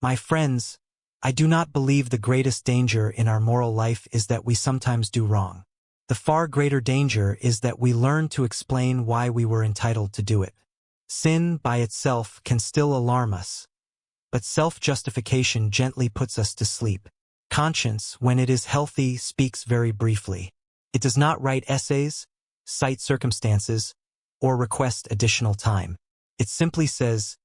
My friends, I do not believe the greatest danger in our moral life is that we sometimes do wrong. The far greater danger is that we learn to explain why we were entitled to do it. Sin, by itself, can still alarm us, but self-justification gently puts us to sleep. Conscience, when it is healthy, speaks very briefly. It does not write essays, cite circumstances, or request additional time. It simply says,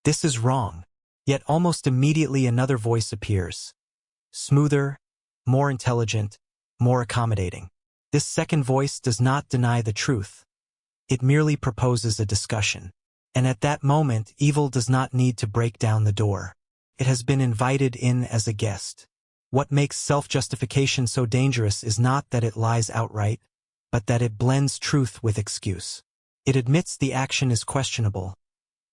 "This is wrong." Yet almost immediately another voice appears. Smoother, more intelligent, more accommodating. This second voice does not deny the truth. It merely proposes a discussion. And at that moment, evil does not need to break down the door. It has been invited in as a guest. What makes self-justification so dangerous is not that it lies outright, but that it blends truth with excuse. It admits the action is questionable,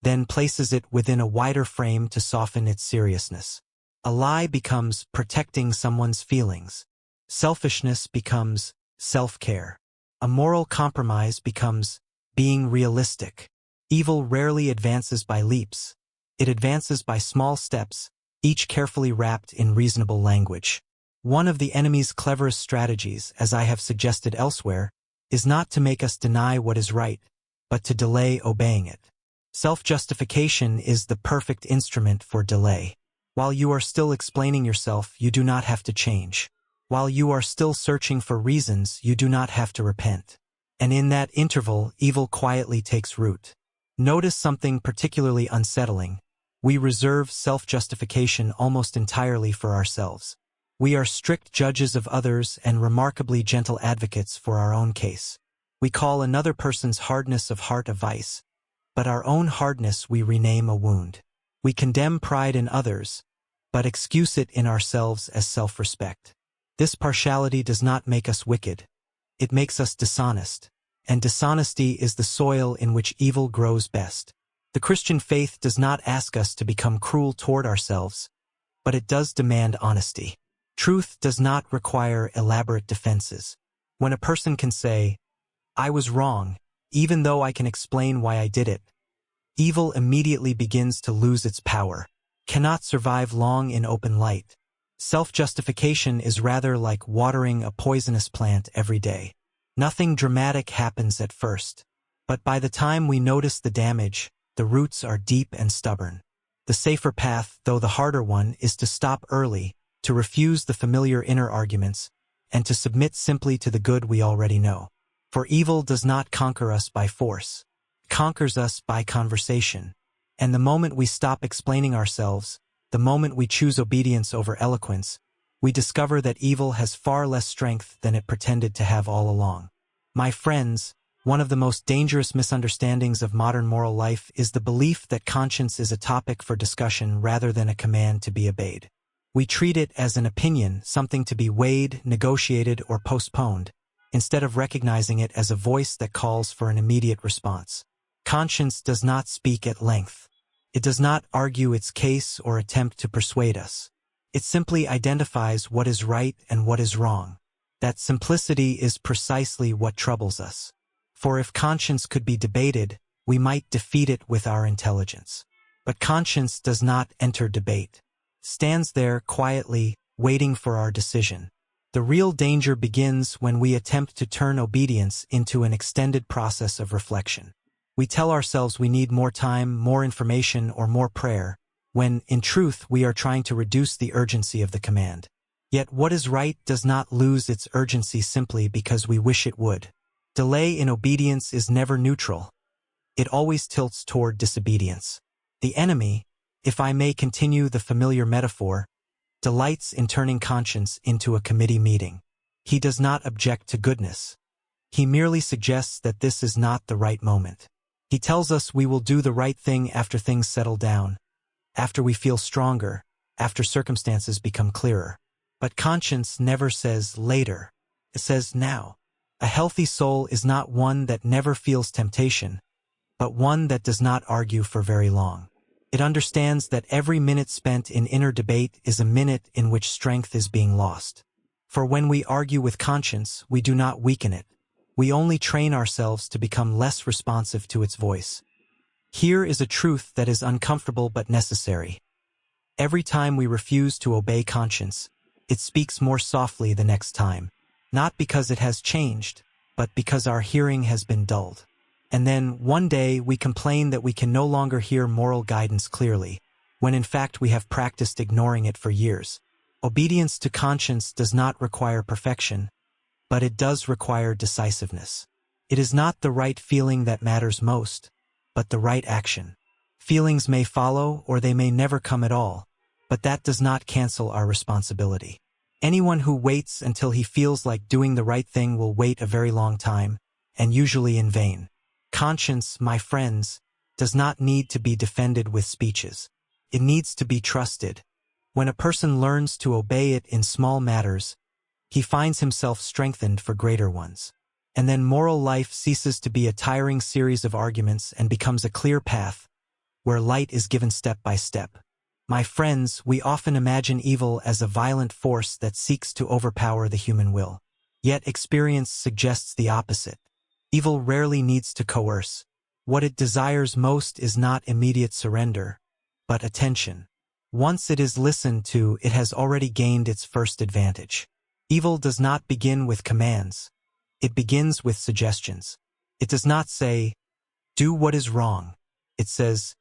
then places it within a wider frame to soften its seriousness. A lie becomes protecting someone's feelings. Selfishness becomes self-care. A moral compromise becomes being realistic. Evil rarely advances by leaps. It advances by small steps, each carefully wrapped in reasonable language. One of the enemy's cleverest strategies, as I have suggested elsewhere, is not to make us deny what is right, but to delay obeying it. Self-justification is the perfect instrument for delay. While you are still explaining yourself, you do not have to change. While you are still searching for reasons, you do not have to repent. And in that interval, evil quietly takes root. Notice something particularly unsettling. We reserve self-justification almost entirely for ourselves. We are strict judges of others and remarkably gentle advocates for our own case. We call another person's hardness of heart a vice, but our own hardness we rename a wound. We condemn pride in others, but excuse it in ourselves as self-respect. This partiality does not make us wicked. It makes us dishonest, and dishonesty is the soil in which evil grows best. The Christian faith does not ask us to become cruel toward ourselves, but it does demand honesty. Truth does not require elaborate defenses. When a person can say, "I was wrong, even though I can explain why I did it," evil immediately begins to lose its power, cannot survive long in open light. Self-justification is rather like watering a poisonous plant every day. Nothing dramatic happens at first, but by the time we notice the damage, the roots are deep and stubborn. The safer path, though the harder one, is to stop early, to refuse the familiar inner arguments, and to submit simply to the good we already know. For evil does not conquer us by force. It conquers us by conversation. And the moment we stop explaining ourselves, the moment we choose obedience over eloquence, we discover that evil has far less strength than it pretended to have all along. My friends, one of the most dangerous misunderstandings of modern moral life is the belief that conscience is a topic for discussion rather than a command to be obeyed. We treat it as an opinion, something to be weighed, negotiated, or postponed, instead of recognizing it as a voice that calls for an immediate response. Conscience does not speak at length. It does not argue its case or attempt to persuade us. It simply identifies what is right and what is wrong. That simplicity is precisely what troubles us. For if conscience could be debated, we might defeat it with our intelligence. But conscience does not enter debate. It stands there quietly, waiting for our decision. The real danger begins when we attempt to turn obedience into an extended process of reflection. We tell ourselves we need more time, more information, or more prayer, when, in truth, we are trying to reduce the urgency of the command. Yet what is right does not lose its urgency simply because we wish it would. Delay in obedience is never neutral. It always tilts toward disobedience. The enemy, if I may continue the familiar metaphor, delights in turning conscience into a committee meeting. He does not object to goodness. He merely suggests that this is not the right moment. He tells us we will do the right thing after things settle down, after we feel stronger, after circumstances become clearer. But conscience never says later. It says now. A healthy soul is not one that never feels temptation, but one that does not argue for very long. It understands that every minute spent in inner debate is a minute in which strength is being lost. For when we argue with conscience, we do not weaken it. We only train ourselves to become less responsive to its voice. Here is a truth that is uncomfortable but necessary. Every time we refuse to obey conscience, it speaks more softly the next time, not because it has changed, but because our hearing has been dulled. And then, one day, we complain that we can no longer hear moral guidance clearly, when in fact we have practiced ignoring it for years. Obedience to conscience does not require perfection, but it does require decisiveness. It is not the right feeling that matters most, but the right action. Feelings may follow or they may never come at all, but that does not cancel our responsibility. Anyone who waits until he feels like doing the right thing will wait a very long time, and usually in vain. Conscience, my friends, does not need to be defended with speeches. It needs to be trusted. When a person learns to obey it in small matters, he finds himself strengthened for greater ones. And then moral life ceases to be a tiring series of arguments and becomes a clear path, where light is given step by step. My friends, we often imagine evil as a violent force that seeks to overpower the human will. Yet experience suggests the opposite. Evil rarely needs to coerce. What it desires most is not immediate surrender, but attention. Once it is listened to, it has already gained its first advantage. Evil does not begin with commands. It begins with suggestions. It does not say, "Do what is wrong." It says,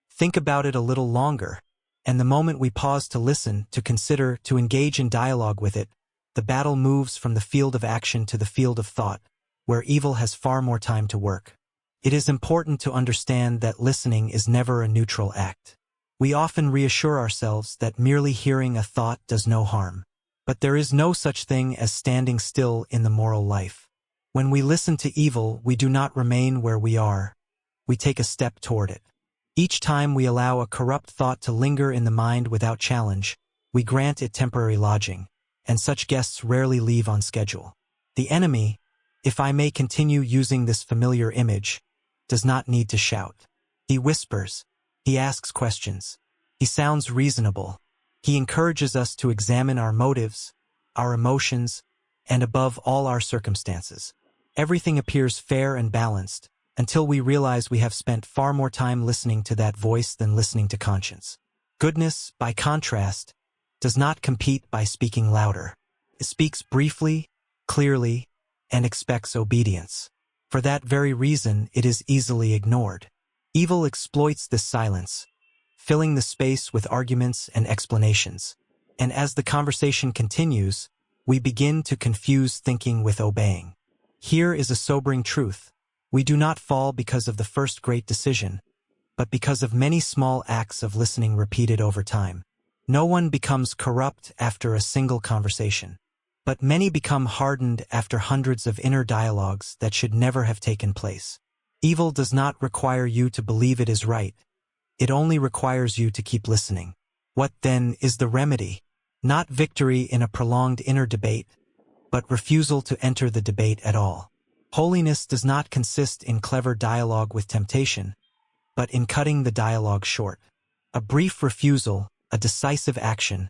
"Think about it a little longer." And the moment we pause to listen, to consider, to engage in dialogue with it, the battle moves from the field of action to the field of thought, where evil has far more time to work. It is important to understand that listening is never a neutral act. We often reassure ourselves that merely hearing a thought does no harm. But there is no such thing as standing still in the moral life. When we listen to evil, we do not remain where we are. We take a step toward it. Each time we allow a corrupt thought to linger in the mind without challenge, we grant it temporary lodging, and such guests rarely leave on schedule. The enemy, if I may continue using this familiar image, does not need to shout. He whispers. He asks questions. He sounds reasonable. He encourages us to examine our motives, our emotions, and above all our circumstances. Everything appears fair and balanced, until we realize we have spent far more time listening to that voice than listening to conscience. Goodness, by contrast, does not compete by speaking louder. It speaks briefly, clearly, and expects obedience. For that very reason, it is easily ignored. Evil exploits this silence, filling the space with arguments and explanations. And as the conversation continues, we begin to confuse thinking with obeying. Here is a sobering truth. We do not fall because of the first great decision, but because of many small acts of listening repeated over time. No one becomes corrupt after a single conversation, but many become hardened after hundreds of inner dialogues that should never have taken place. Evil does not require you to believe it is right. It only requires you to keep listening. What then is the remedy? Not victory in a prolonged inner debate, but refusal to enter the debate at all. Holiness does not consist in clever dialogue with temptation, but in cutting the dialogue short. A brief refusal, a decisive action,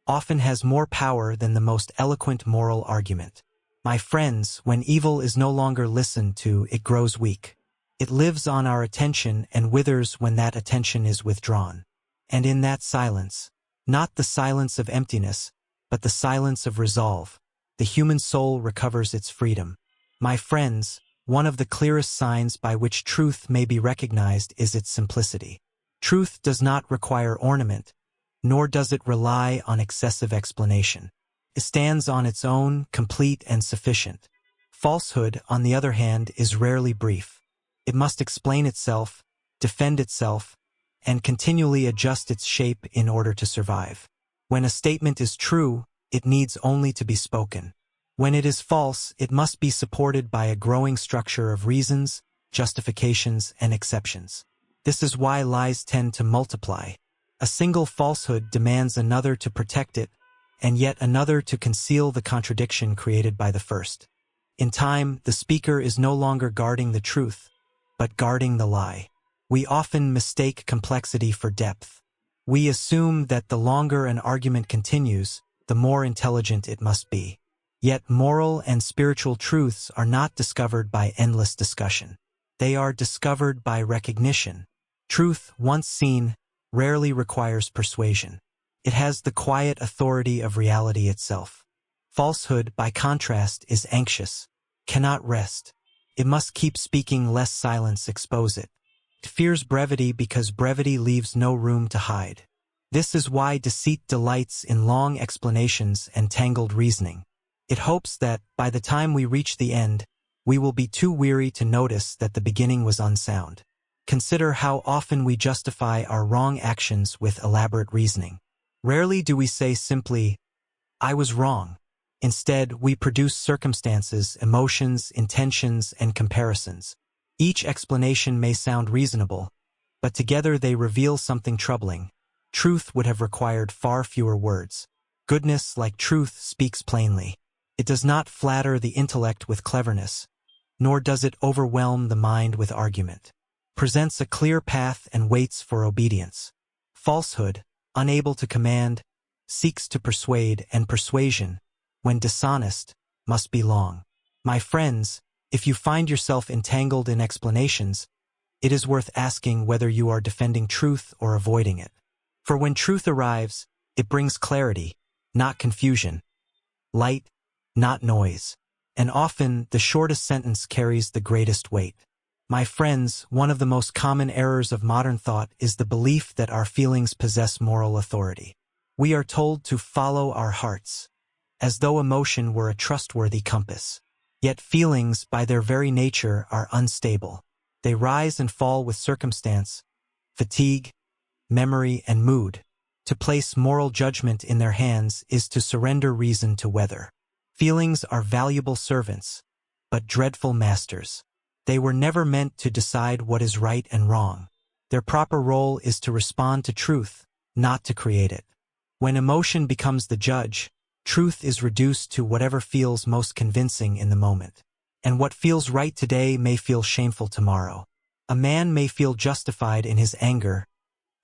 often has more power than the most eloquent moral argument. My friends, when evil is no longer listened to, it grows weak. It lives on our attention and withers when that attention is withdrawn. And in that silence, not the silence of emptiness, but the silence of resolve, the human soul recovers its freedom. My friends, one of the clearest signs by which truth may be recognized is its simplicity. Truth does not require ornament, nor does it rely on excessive explanation. It stands on its own, complete and sufficient. Falsehood, on the other hand, is rarely brief. It must explain itself, defend itself, and continually adjust its shape in order to survive. When a statement is true, it needs only to be spoken. When it is false, it must be supported by a growing structure of reasons, justifications, and exceptions. This is why lies tend to multiply. A single falsehood demands another to protect it, and yet another to conceal the contradiction created by the first. In time, the speaker is no longer guarding the truth, but guarding the lie. We often mistake complexity for depth. We assume that the longer an argument continues, the more intelligent it must be. Yet moral and spiritual truths are not discovered by endless discussion. They are discovered by recognition. Truth, once seen, rarely requires persuasion. It has the quiet authority of reality itself. Falsehood, by contrast, is anxious, cannot rest. It must keep speaking lest silence expose it. It fears brevity because brevity leaves no room to hide. This is why deceit delights in long explanations and tangled reasoning. It hopes that, by the time we reach the end, we will be too weary to notice that the beginning was unsound. Consider how often we justify our wrong actions with elaborate reasoning. Rarely do we say simply, "I was wrong." Instead, we produce circumstances, emotions, intentions, and comparisons. Each explanation may sound reasonable, but together they reveal something troubling. Truth would have required far fewer words. Goodness, like truth, speaks plainly. It does not flatter the intellect with cleverness, nor does it overwhelm the mind with argument. Presents a clear path and waits for obedience. Falsehood, unable to command, seeks to persuade, and persuasion, when dishonest, must be long. My friends, if you find yourself entangled in explanations, it is worth asking whether you are defending truth or avoiding it. For when truth arrives, it brings clarity, not confusion, light, not noise, and often the shortest sentence carries the greatest weight. My friends, one of the most common errors of modern thought is the belief that our feelings possess moral authority. We are told to follow our hearts, as though emotion were a trustworthy compass. Yet feelings, by their very nature, are unstable. They rise and fall with circumstance, fatigue, memory, and mood. To place moral judgment in their hands is to surrender reason to weather. Feelings are valuable servants, but dreadful masters. They were never meant to decide what is right and wrong. Their proper role is to respond to truth, not to create it. When emotion becomes the judge, truth is reduced to whatever feels most convincing in the moment. And what feels right today may feel shameful tomorrow. A man may feel justified in his anger,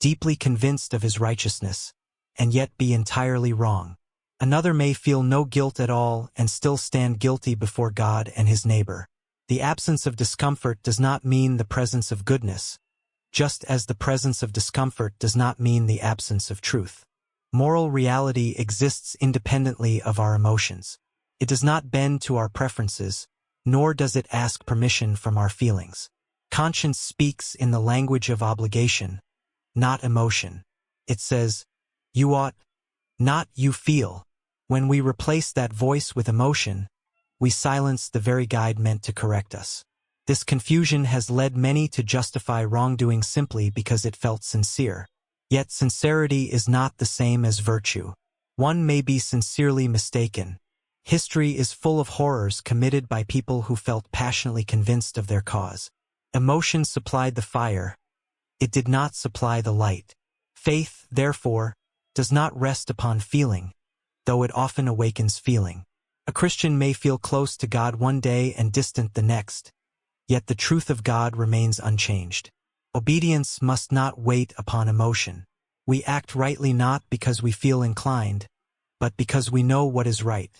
deeply convinced of his righteousness, and yet be entirely wrong. Another may feel no guilt at all and still stand guilty before God and his neighbor. The absence of discomfort does not mean the presence of goodness, just as the presence of discomfort does not mean the absence of truth. Moral reality exists independently of our emotions. It does not bend to our preferences, nor does it ask permission from our feelings. Conscience speaks in the language of obligation, not emotion. It says, "You ought," not "you feel." When we replace that voice with emotion, we silence the very guide meant to correct us. This confusion has led many to justify wrongdoing simply because it felt sincere. Yet sincerity is not the same as virtue. One may be sincerely mistaken. History is full of horrors committed by people who felt passionately convinced of their cause. Emotion supplied the fire. It did not supply the light. Faith, therefore, does not rest upon feeling, though it often awakens feeling. A Christian may feel close to God one day and distant the next, yet the truth of God remains unchanged. Obedience must not wait upon emotion. We act rightly not because we feel inclined, but because we know what is right.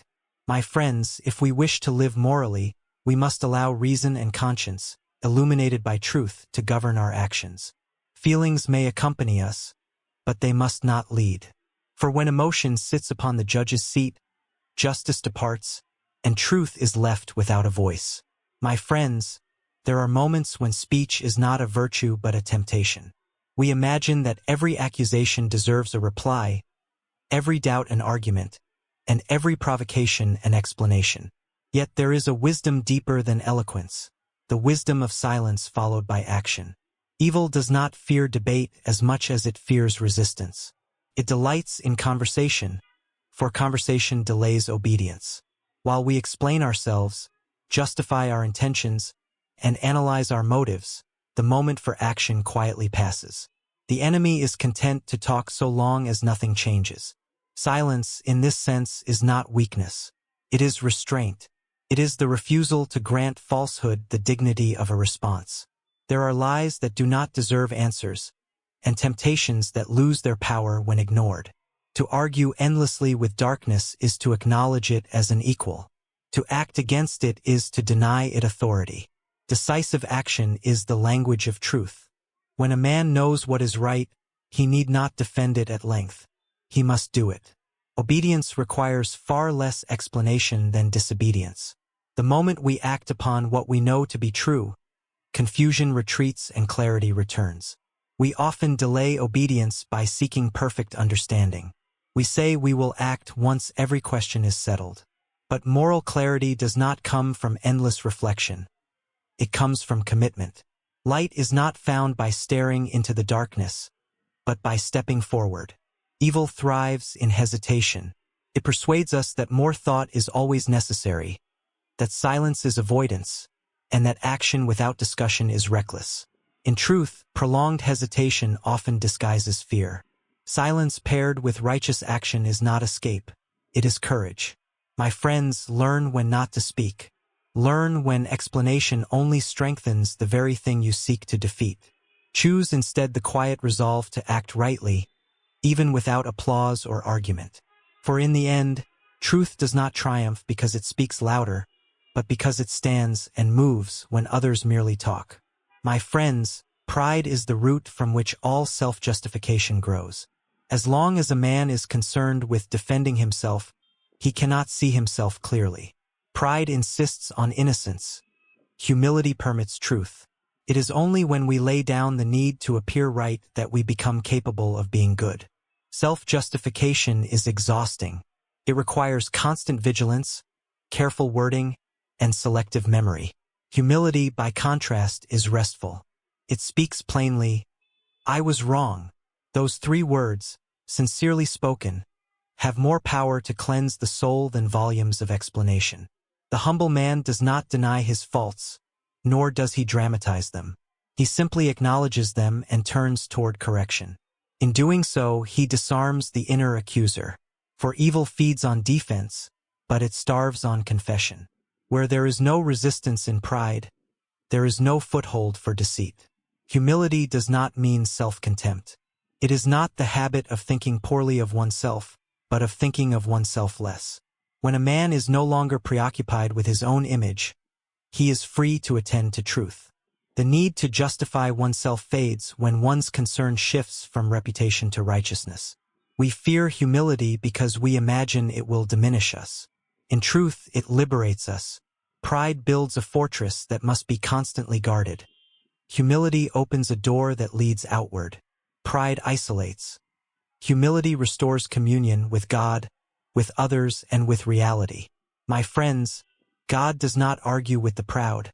My friends, if we wish to live morally, we must allow reason and conscience, illuminated by truth, to govern our actions. Feelings may accompany us, but they must not lead. For when emotion sits upon the judge's seat, justice departs, and truth is left without a voice. My friends, there are moments when speech is not a virtue but a temptation. We imagine that every accusation deserves a reply, every doubt an argument, and every provocation an explanation. Yet there is a wisdom deeper than eloquence, the wisdom of silence followed by action. Evil does not fear debate as much as it fears resistance. It delights in conversation, for conversation delays obedience. While we explain ourselves, justify our intentions, and analyze our motives, the moment for action quietly passes. The enemy is content to talk so long as nothing changes. Silence, in this sense, is not weakness. It is restraint. It is the refusal to grant falsehood the dignity of a response. There are lies that do not deserve answers, and temptations that lose their power when ignored. To argue endlessly with darkness is to acknowledge it as an equal. To act against it is to deny it authority. Decisive action is the language of truth. When a man knows what is right, he need not defend it at length. He must do it. Obedience requires far less explanation than disobedience. The moment we act upon what we know to be true, confusion retreats and clarity returns. We often delay obedience by seeking perfect understanding. We say we will act once every question is settled. But moral clarity does not come from endless reflection. It comes from commitment. Light is not found by staring into the darkness, but by stepping forward. Evil thrives in hesitation. It persuades us that more thought is always necessary, that silence is avoidance, and that action without discussion is reckless. In truth, prolonged hesitation often disguises fear. Silence paired with righteous action is not escape, it is courage. My friends, learn when not to speak. Learn when explanation only strengthens the very thing you seek to defeat. Choose instead the quiet resolve to act rightly, even without applause or argument. For in the end, truth does not triumph because it speaks louder, but because it stands and moves when others merely talk. My friends, pride is the root from which all self-justification grows. As long as a man is concerned with defending himself, he cannot see himself clearly. Pride insists on innocence. Humility permits truth. It is only when we lay down the need to appear right that we become capable of being good. Self-justification is exhausting. It requires constant vigilance, careful wording, and selective memory. Humility, by contrast, is restful. It speaks plainly, "I was wrong." Those three words, sincerely spoken, have more power to cleanse the soul than volumes of explanation. The humble man does not deny his faults, nor does he dramatize them. He simply acknowledges them and turns toward correction. In doing so, he disarms the inner accuser. For evil feeds on defense, but it starves on confession. Where there is no resistance in pride, there is no foothold for deceit. Humility does not mean self-contempt. It is not the habit of thinking poorly of oneself, but of thinking of oneself less. When a man is no longer preoccupied with his own image, he is free to attend to truth. The need to justify oneself fades when one's concern shifts from reputation to righteousness. We fear humility because we imagine it will diminish us. In truth, it liberates us. Pride builds a fortress that must be constantly guarded. Humility opens a door that leads outward. Pride isolates. Humility restores communion with God, with others, and with reality. My friends, God does not argue with the proud,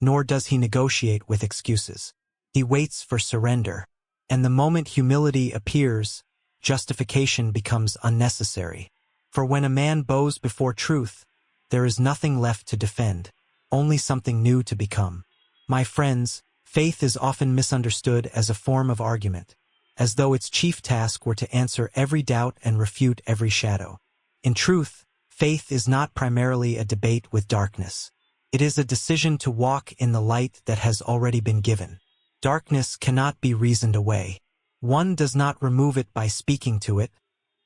nor does he negotiate with excuses. He waits for surrender. And the moment humility appears, justification becomes unnecessary. For when a man bows before truth, there is nothing left to defend, only something new to become. My friends, faith is often misunderstood as a form of argument, as though its chief task were to answer every doubt and refute every shadow. In truth, faith is not primarily a debate with darkness. It is a decision to walk in the light that has already been given. Darkness cannot be reasoned away. One does not remove it by speaking to it,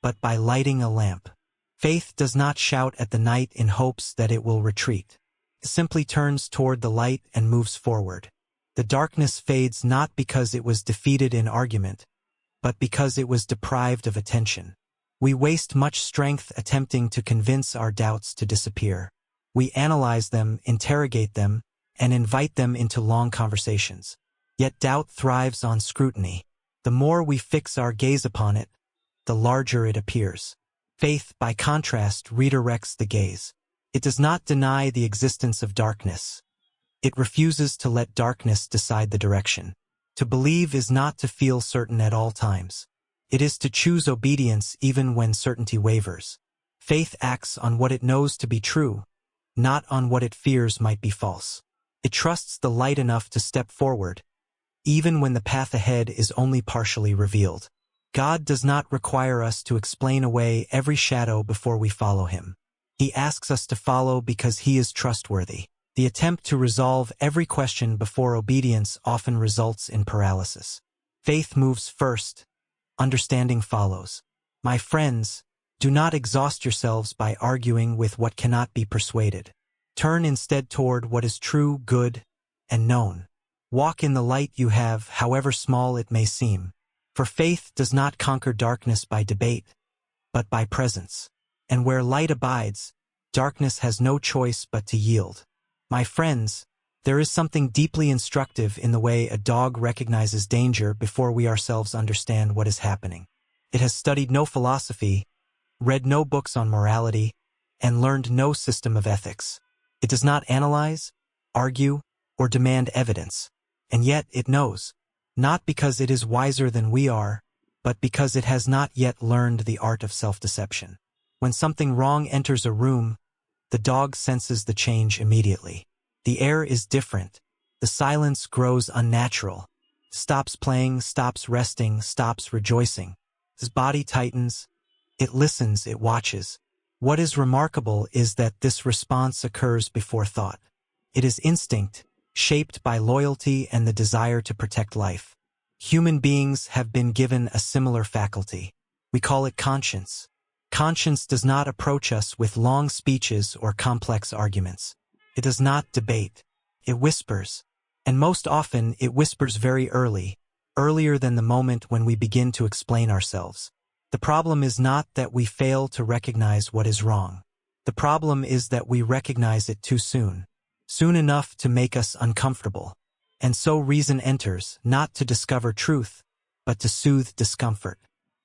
but by lighting a lamp. Faith does not shout at the night in hopes that it will retreat. It simply turns toward the light and moves forward. The darkness fades not because it was defeated in argument, but because it was deprived of attention. We waste much strength attempting to convince our doubts to disappear. We analyze them, interrogate them, and invite them into long conversations. Yet doubt thrives on scrutiny. The more we fix our gaze upon it, the larger it appears. Faith, by contrast, redirects the gaze. It does not deny the existence of darkness. It refuses to let darkness decide the direction. To believe is not to feel certain at all times. It is to choose obedience even when certainty wavers. Faith acts on what it knows to be true, not on what it fears might be false. It trusts the light enough to step forward, even when the path ahead is only partially revealed. God does not require us to explain away every shadow before we follow him. He asks us to follow because he is trustworthy. The attempt to resolve every question before obedience often results in paralysis. Faith moves first, understanding follows. My friends, do not exhaust yourselves by arguing with what cannot be persuaded. Turn instead toward what is true, good, and known. Walk in the light you have, however small it may seem. For faith does not conquer darkness by debate, but by presence. And where light abides, darkness has no choice but to yield. My friends, there is something deeply instructive in the way a dog recognizes danger before we ourselves understand what is happening. It has studied no philosophy, read no books on morality, and learned no system of ethics. It does not analyze, argue, or demand evidence, and yet it knows, not because it is wiser than we are, but because it has not yet learned the art of self-deception. When something wrong enters a room, the dog senses the change immediately. The air is different. The silence grows unnatural. Stops playing, stops resting, stops rejoicing. His body tightens. It listens, it watches. What is remarkable is that this response occurs before thought. It is instinct, shaped by loyalty and the desire to protect life. Human beings have been given a similar faculty. We call it conscience. Conscience does not approach us with long speeches or complex arguments. It does not debate. It whispers. And most often, it whispers very early, earlier than the moment when we begin to explain ourselves. The problem is not that we fail to recognize what is wrong. The problem is that we recognize it too soon. Soon enough to make us uncomfortable. And so reason enters, not to discover truth, but to soothe discomfort.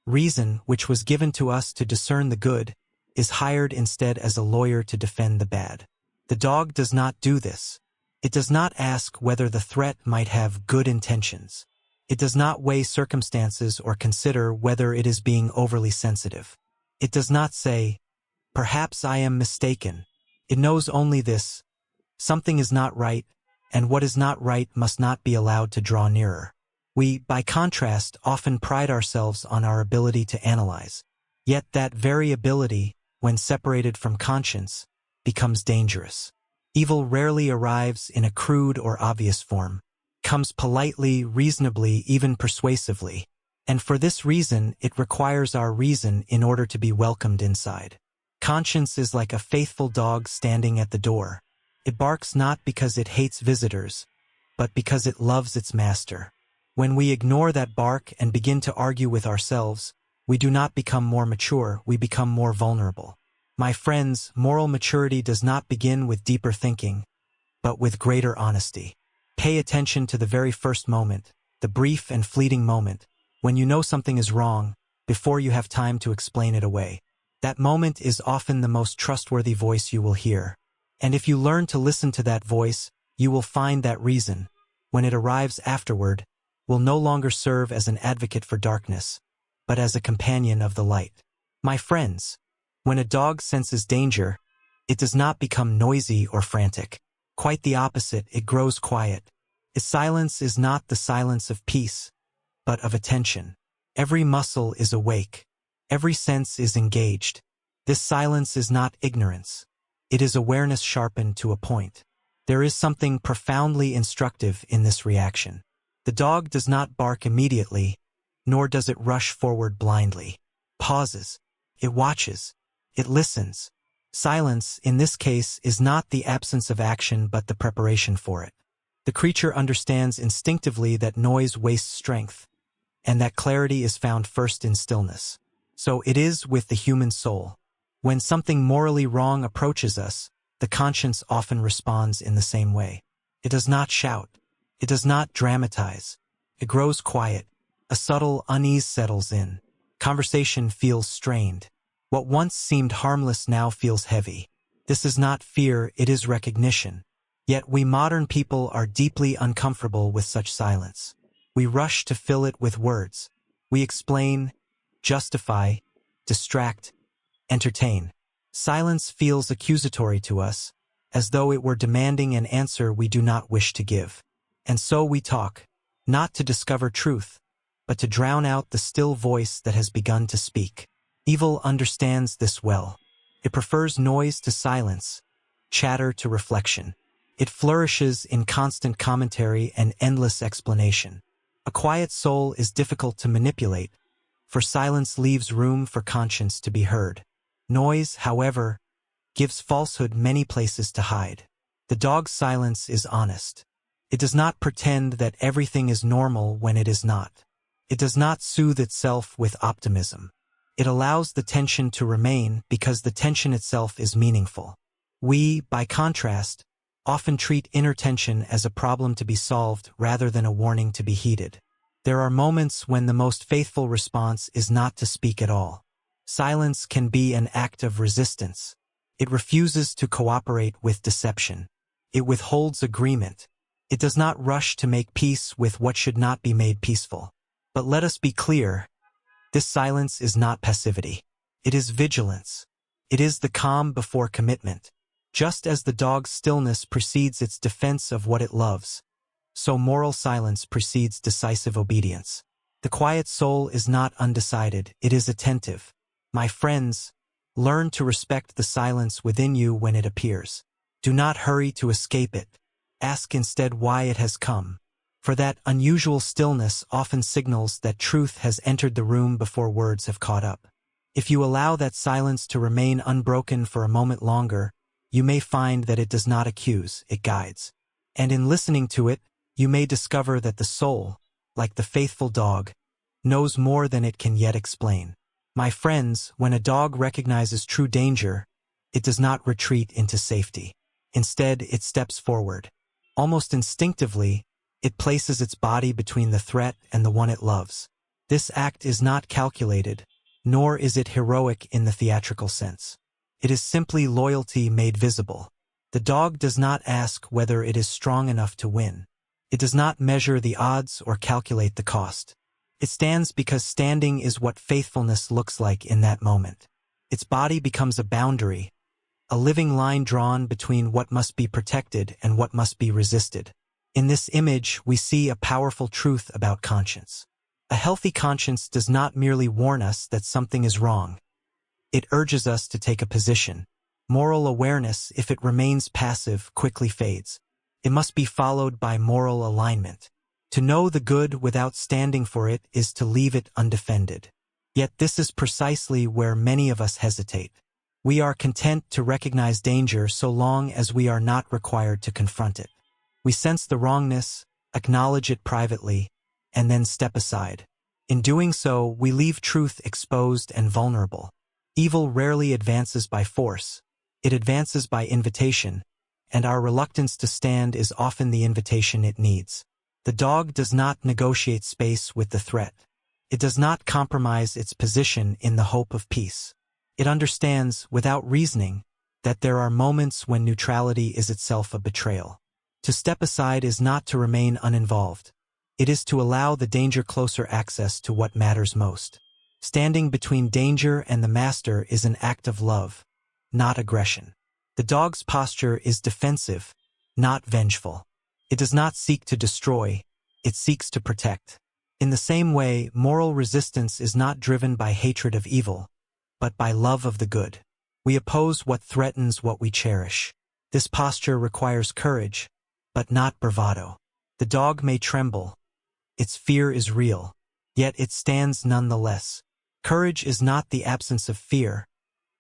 Reason, which was given to us to discern the good, is hired instead as a lawyer to defend the bad. The dog does not do this. It does not ask whether the threat might have good intentions. It does not weigh circumstances or consider whether it is being overly sensitive. It does not say, "Perhaps I am mistaken." It knows only this: something is not right, and what is not right must not be allowed to draw nearer. We, by contrast, often pride ourselves on our ability to analyze. Yet that very ability, when separated from conscience, becomes dangerous. Evil rarely arrives in a crude or obvious form. It comes politely, reasonably, even persuasively. And for this reason, it requires our reason in order to be welcomed inside. Conscience is like a faithful dog standing at the door. It barks not because it hates visitors, but because it loves its master. When we ignore that bark and begin to argue with ourselves, we do not become more mature, we become more vulnerable. My friends, moral maturity does not begin with deeper thinking, but with greater honesty. Pay attention to the very first moment, the brief and fleeting moment, when you know something is wrong, before you have time to explain it away. That moment is often the most trustworthy voice you will hear. And if you learn to listen to that voice, you will find that reason, when it arrives afterward, will no longer serve as an advocate for darkness, but as a companion of the light. My friends, when a dog senses danger, it does not become noisy or frantic. Quite the opposite, it grows quiet. Its silence is not the silence of peace, but of attention. Every muscle is awake. Every sense is engaged. This silence is not ignorance. It is awareness sharpened to a point. There is something profoundly instructive in this reaction. The dog does not bark immediately, nor does it rush forward blindly. Pauses. It watches. It listens. Silence, in this case, is not the absence of action but the preparation for it. The creature understands instinctively that noise wastes strength, and that clarity is found first in stillness. So it is with the human soul. When something morally wrong approaches us, the conscience often responds in the same way. It does not shout. It does not dramatize. It grows quiet. A subtle unease settles in. Conversation feels strained. What once seemed harmless now feels heavy. This is not fear, it is recognition. Yet we modern people are deeply uncomfortable with such silence. We rush to fill it with words. We explain, justify, distract, entertain. Silence feels accusatory to us, as though it were demanding an answer we do not wish to give. And so we talk, not to discover truth, but to drown out the still voice that has begun to speak. Evil understands this well. It prefers noise to silence, chatter to reflection. It flourishes in constant commentary and endless explanation. A quiet soul is difficult to manipulate, for silence leaves room for conscience to be heard. Noise, however, gives falsehood many places to hide. The dog's silence is honest. It does not pretend that everything is normal when it is not. It does not soothe itself with optimism. It allows the tension to remain because the tension itself is meaningful. We, by contrast, often treat inner tension as a problem to be solved rather than a warning to be heeded. There are moments when the most faithful response is not to speak at all. Silence can be an act of resistance. It refuses to cooperate with deception. It withholds agreement. It does not rush to make peace with what should not be made peaceful. But let us be clear, this silence is not passivity. It is vigilance. It is the calm before commitment. Just as the dog's stillness precedes its defense of what it loves, so moral silence precedes decisive obedience. The quiet soul is not undecided, it is attentive. My friends, learn to respect the silence within you when it appears. Do not hurry to escape it. Ask instead why it has come. For that unusual stillness often signals that truth has entered the room before words have caught up. If you allow that silence to remain unbroken for a moment longer, you may find that it does not accuse, it guides. And in listening to it, you may discover that the soul, like the faithful dog, knows more than it can yet explain. My friends, when a dog recognizes true danger, it does not retreat into safety. Instead, it steps forward. Almost instinctively, it places its body between the threat and the one it loves. This act is not calculated, nor is it heroic in the theatrical sense. It is simply loyalty made visible. The dog does not ask whether it is strong enough to win. It does not measure the odds or calculate the cost. It stands because standing is what faithfulness looks like in that moment. Its body becomes a boundary, a living line drawn between what must be protected and what must be resisted. In this image, we see a powerful truth about conscience. A healthy conscience does not merely warn us that something is wrong. It urges us to take a position. Moral awareness, if it remains passive, quickly fades. It must be followed by moral alignment. To know the good without standing for it is to leave it undefended. Yet this is precisely where many of us hesitate. We are content to recognize danger so long as we are not required to confront it. We sense the wrongness, acknowledge it privately, and then step aside. In doing so, we leave truth exposed and vulnerable. Evil rarely advances by force. It advances by invitation, and our reluctance to stand is often the invitation it needs. The dog does not negotiate space with the threat. It does not compromise its position in the hope of peace. It understands, without reasoning, that there are moments when neutrality is itself a betrayal. To step aside is not to remain uninvolved. It is to allow the danger closer access to what matters most. Standing between danger and the master is an act of love, not aggression. The dog's posture is defensive, not vengeful. It does not seek to destroy, it seeks to protect. In the same way, moral resistance is not driven by hatred of evil, but by love of the good. We oppose what threatens what we cherish. This posture requires courage, but not bravado. The dog may tremble. Its fear is real, yet it stands nonetheless. Courage is not the absence of fear,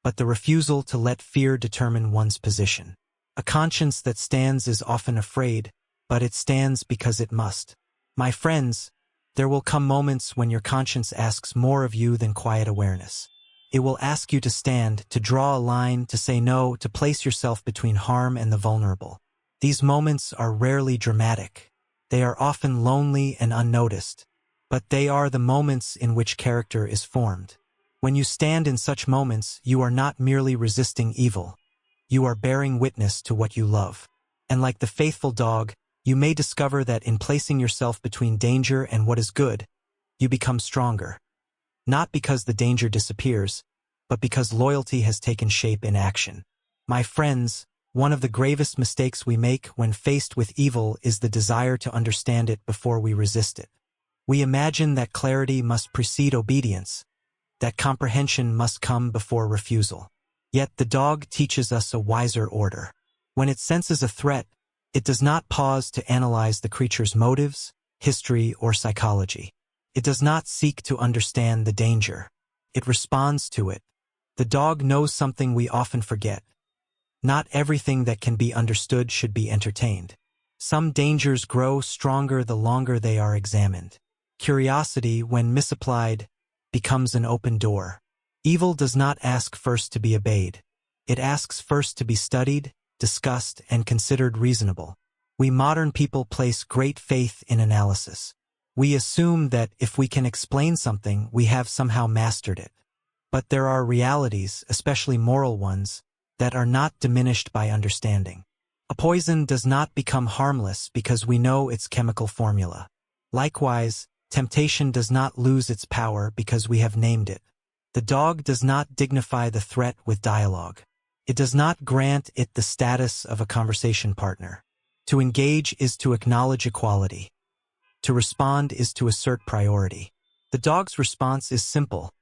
but the refusal to let fear determine one's position. A conscience that stands is often afraid, but it stands because it must. My friends, there will come moments when your conscience asks more of you than quiet awareness. It will ask you to stand, to draw a line, to say no, to place yourself between harm and the vulnerable. These moments are rarely dramatic. They are often lonely and unnoticed, but they are the moments in which character is formed. When you stand in such moments, you are not merely resisting evil. You are bearing witness to what you love. And like the faithful dog, you may discover that in placing yourself between danger and what is good, you become stronger. Not because the danger disappears, but because loyalty has taken shape in action. My friends, one of the gravest mistakes we make when faced with evil is the desire to understand it before we resist it. We imagine that clarity must precede obedience, that comprehension must come before refusal. Yet the dog teaches us a wiser order. When it senses a threat, it does not pause to analyze the creature's motives, history, or psychology. It does not seek to understand the danger. It responds to it. The dog knows something we often forget. Not everything that can be understood should be entertained. Some dangers grow stronger the longer they are examined. Curiosity, when misapplied, becomes an open door. Evil does not ask first to be obeyed. It asks first to be studied, discussed, and considered reasonable. We modern people place great faith in analysis. We assume that if we can explain something, we have somehow mastered it. But there are realities, especially moral ones, that are not diminished by understanding. A poison does not become harmless because we know its chemical formula. Likewise, temptation does not lose its power because we have named it. The dog does not dignify the threat with dialogue. It does not grant it the status of a conversation partner. To engage is to acknowledge equality. To respond is to assert priority. The dog's response is simple.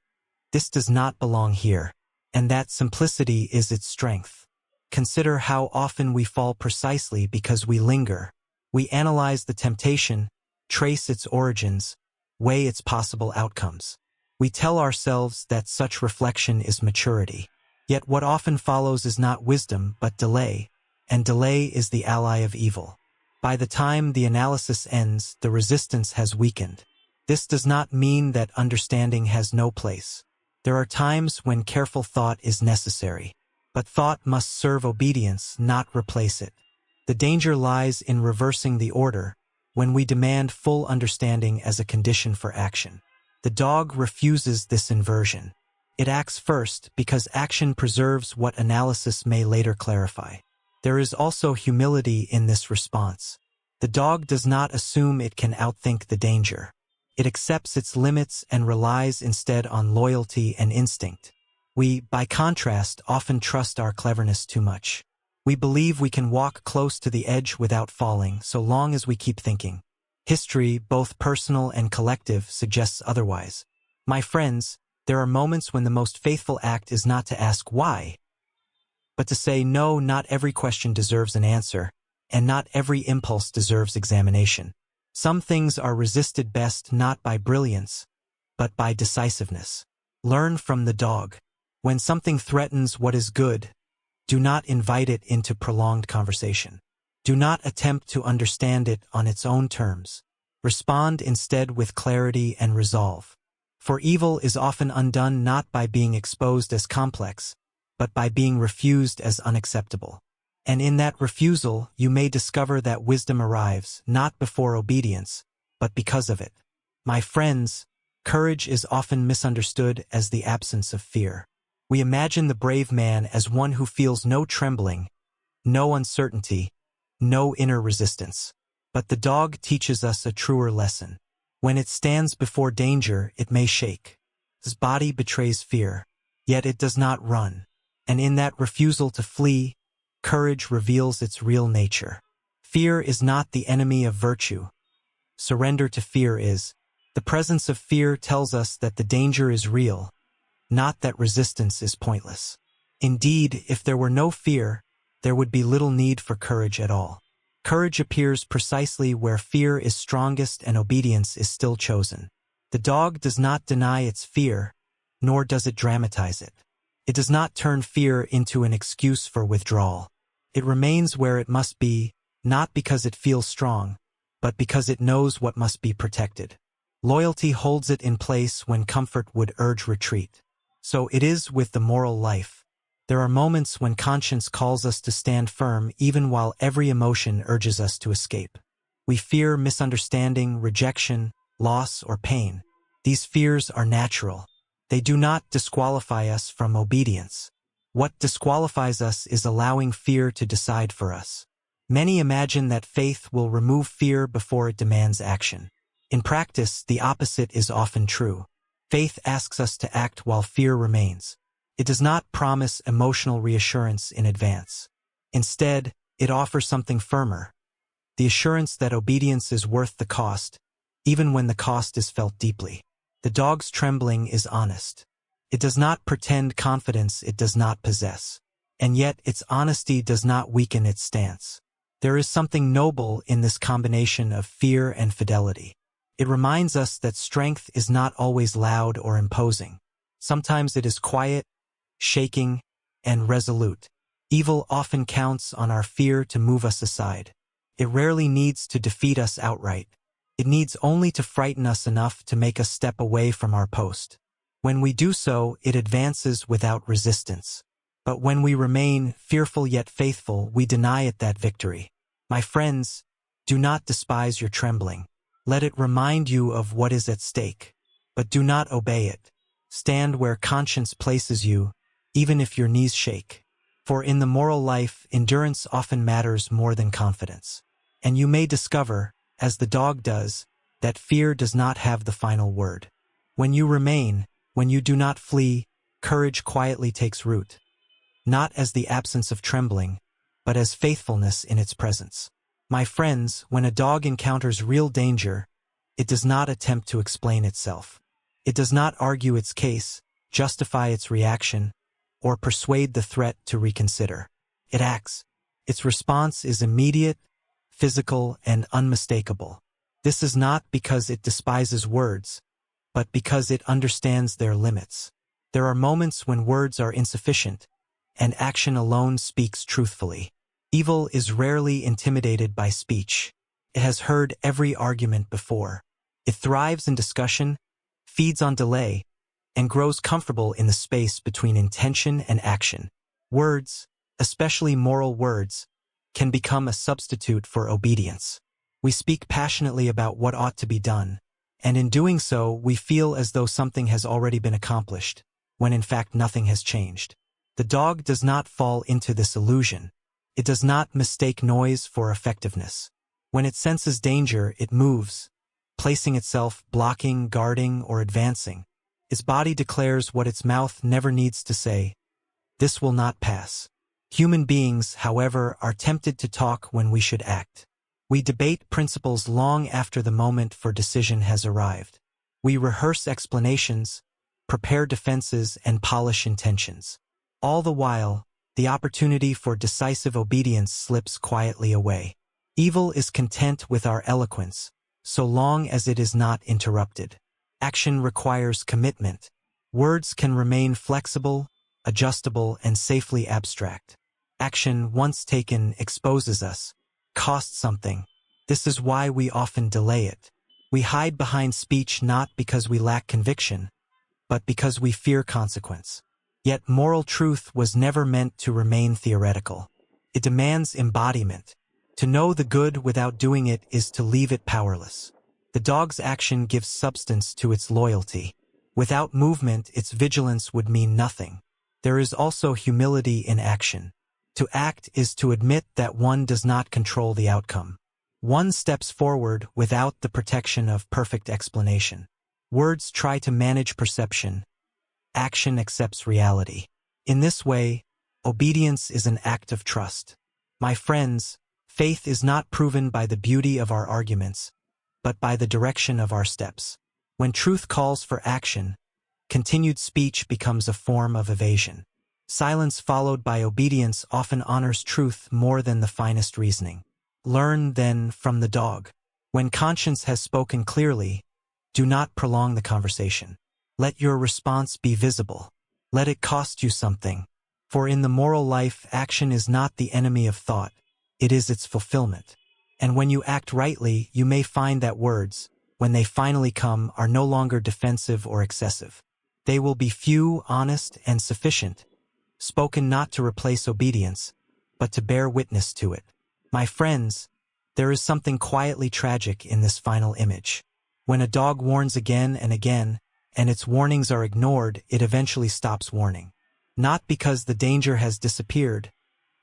This does not belong here, and that simplicity is its strength. Consider how often we fall precisely because we linger. We analyze the temptation, trace its origins, weigh its possible outcomes. We tell ourselves that such reflection is maturity. Yet what often follows is not wisdom but delay, and delay is the ally of evil. By the time the analysis ends, the resistance has weakened. This does not mean that understanding has no place. There are times when careful thought is necessary, but thought must serve obedience, not replace it. The danger lies in reversing the order, when we demand full understanding as a condition for action. The dog refuses this inversion. It acts first because action preserves what analysis may later clarify. There is also humility in this response. The dog does not assume it can outthink the danger. It accepts its limits and relies instead on loyalty and instinct. We, by contrast, often trust our cleverness too much. We believe we can walk close to the edge without falling so long as we keep thinking. History, both personal and collective, suggests otherwise. My friends, there are moments when the most faithful act is not to ask why, but to say no. Not every question deserves an answer, and not every impulse deserves examination. Some things are resisted best not by brilliance, but by decisiveness. Learn from the dog. When something threatens what is good, do not invite it into prolonged conversation. Do not attempt to understand it on its own terms. Respond instead with clarity and resolve. For evil is often undone not by being exposed as complex, but by being refused as unacceptable. And in that refusal, you may discover that wisdom arrives, not before obedience, but because of it. My friends, courage is often misunderstood as the absence of fear. We imagine the brave man as one who feels no trembling, no uncertainty, no inner resistance. But the dog teaches us a truer lesson. When it stands before danger, it may shake. Its body betrays fear, yet it does not run. And in that refusal to flee, courage reveals its real nature. Fear is not the enemy of virtue. Surrender to fear is. The presence of fear tells us that the danger is real, not that resistance is pointless. Indeed, if there were no fear, there would be little need for courage at all. Courage appears precisely where fear is strongest and obedience is still chosen. The dog does not deny its fear, nor does it dramatize it. It does not turn fear into an excuse for withdrawal. It remains where it must be, not because it feels strong, but because it knows what must be protected. Loyalty holds it in place when comfort would urge retreat. So it is with the moral life. There are moments when conscience calls us to stand firm even while every emotion urges us to escape. We fear misunderstanding, rejection, loss, or pain. These fears are natural. They do not disqualify us from obedience. What disqualifies us is allowing fear to decide for us. Many imagine that faith will remove fear before it demands action. In practice, the opposite is often true. Faith asks us to act while fear remains. It does not promise emotional reassurance in advance. Instead, it offers something firmer, the assurance that obedience is worth the cost, even when the cost is felt deeply. The dog's trembling is honest. It does not pretend confidence it does not possess, and yet its honesty does not weaken its stance. There is something noble in this combination of fear and fidelity. It reminds us that strength is not always loud or imposing. Sometimes it is quiet, shaking, and resolute. Evil often counts on our fear to move us aside. It rarely needs to defeat us outright. It needs only to frighten us enough to make us step away from our post. When we do so, it advances without resistance. But when we remain fearful yet faithful, we deny it that victory. My friends, do not despise your trembling. Let it remind you of what is at stake. But do not obey it. Stand where conscience places you, even if your knees shake. For in the moral life, endurance often matters more than confidence. And you may discover, as the dog does, that fear does not have the final word. When you remain, when you do not flee, courage quietly takes root. Not as the absence of trembling, but as faithfulness in its presence. My friends, when a dog encounters real danger, it does not attempt to explain itself. It does not argue its case, justify its reaction, or persuade the threat to reconsider. It acts. Its response is immediate, physical, and unmistakable. This is not because it despises words, but because it understands their limits. There are moments when words are insufficient, and action alone speaks truthfully. Evil is rarely intimidated by speech. It has heard every argument before. It thrives in discussion, feeds on delay, and grows comfortable in the space between intention and action. Words, especially moral words, can become a substitute for obedience. We speak passionately about what ought to be done, and in doing so, we feel as though something has already been accomplished, when in fact nothing has changed. The dog does not fall into this illusion. It does not mistake noise for effectiveness. When it senses danger, it moves, placing itself, blocking, guarding, or advancing. Its body declares what its mouth never needs to say. This will not pass. Human beings, however, are tempted to talk when we should act. We debate principles long after the moment for decision has arrived. We rehearse explanations, prepare defenses, and polish intentions. All the while, the opportunity for decisive obedience slips quietly away. Evil is content with our eloquence, so long as it is not interrupted. Action requires commitment. Words can remain flexible, adjustable, and safely abstract. Action, once taken, exposes us, costs something. This is why we often delay it. We hide behind speech not because we lack conviction, but because we fear consequence. Yet moral truth was never meant to remain theoretical. It demands embodiment. To know the good without doing it is to leave it powerless. The dog's action gives substance to its loyalty. Without movement, its vigilance would mean nothing. There is also humility in action. To act is to admit that one does not control the outcome. One steps forward without the protection of perfect explanation. Words try to manage perception. Action accepts reality. In this way, obedience is an act of trust. My friends, faith is not proven by the beauty of our arguments, but by the direction of our steps. When truth calls for action, continued speech becomes a form of evasion. Silence followed by obedience often honors truth more than the finest reasoning. Learn, then, from the dog. When conscience has spoken clearly, do not prolong the conversation. Let your response be visible. Let it cost you something. For in the moral life, action is not the enemy of thought. It is its fulfillment. And when you act rightly, you may find that words, when they finally come, are no longer defensive or excessive. They will be few, honest, and sufficient, spoken not to replace obedience, but to bear witness to it. My friends, there is something quietly tragic in this final image. When a dog warns again and again, and its warnings are ignored, it eventually stops warning. Not because the danger has disappeared,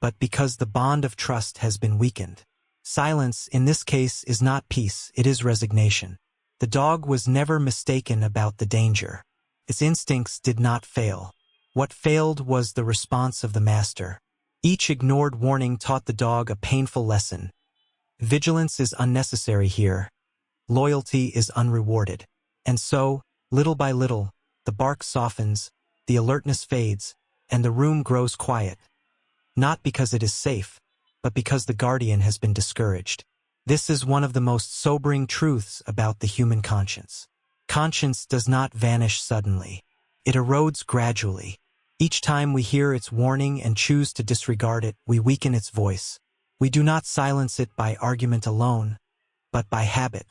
but because the bond of trust has been weakened. Silence, in this case, is not peace, it is resignation. The dog was never mistaken about the danger. Its instincts did not fail. What failed was the response of the master. Each ignored warning taught the dog a painful lesson. Vigilance is unnecessary here. Loyalty is unrewarded. And so, little by little, the bark softens, the alertness fades, and the room grows quiet. Not because it is safe, but because the guardian has been discouraged. This is one of the most sobering truths about the human conscience. Conscience does not vanish suddenly. It erodes gradually. Each time we hear its warning and choose to disregard it, we weaken its voice. We do not silence it by argument alone, but by habit.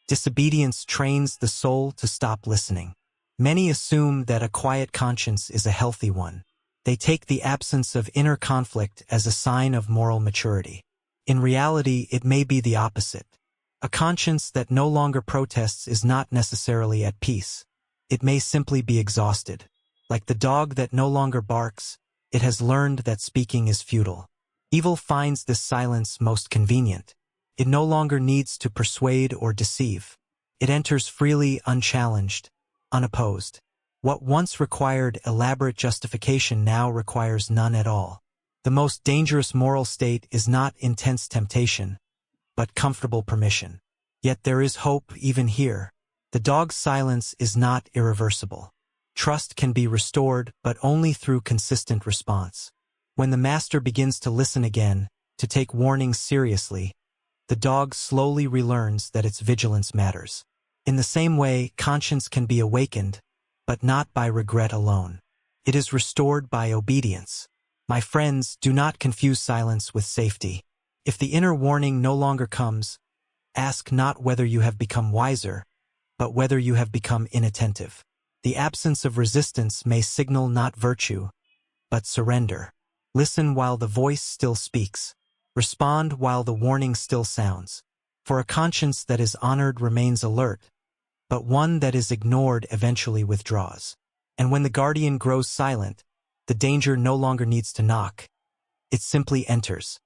Disobedience trains the soul to stop listening. Many assume that a quiet conscience is a healthy one. They take the absence of inner conflict as a sign of moral maturity. In reality, it may be the opposite. A conscience that no longer protests is not necessarily at peace. It may simply be exhausted. Like the dog that no longer barks, it has learned that speaking is futile. Evil finds this silence most convenient. It no longer needs to persuade or deceive. It enters freely, unchallenged, unopposed. What once required elaborate justification now requires none at all. The most dangerous moral state is not intense temptation, but comfortable permission. Yet there is hope even here. The dog's silence is not irreversible. Trust can be restored, but only through consistent response. When the master begins to listen again, to take warnings seriously, the dog slowly relearns that its vigilance matters. In the same way, conscience can be awakened, but not by regret alone. It is restored by obedience. My friends, do not confuse silence with safety. If the inner warning no longer comes, ask not whether you have become wiser, but whether you have become inattentive. The absence of resistance may signal not virtue, but surrender. Listen while the voice still speaks. Respond while the warning still sounds. For a conscience that is honored remains alert, but one that is ignored eventually withdraws. And when the guardian grows silent, the danger no longer needs to knock. It simply enters.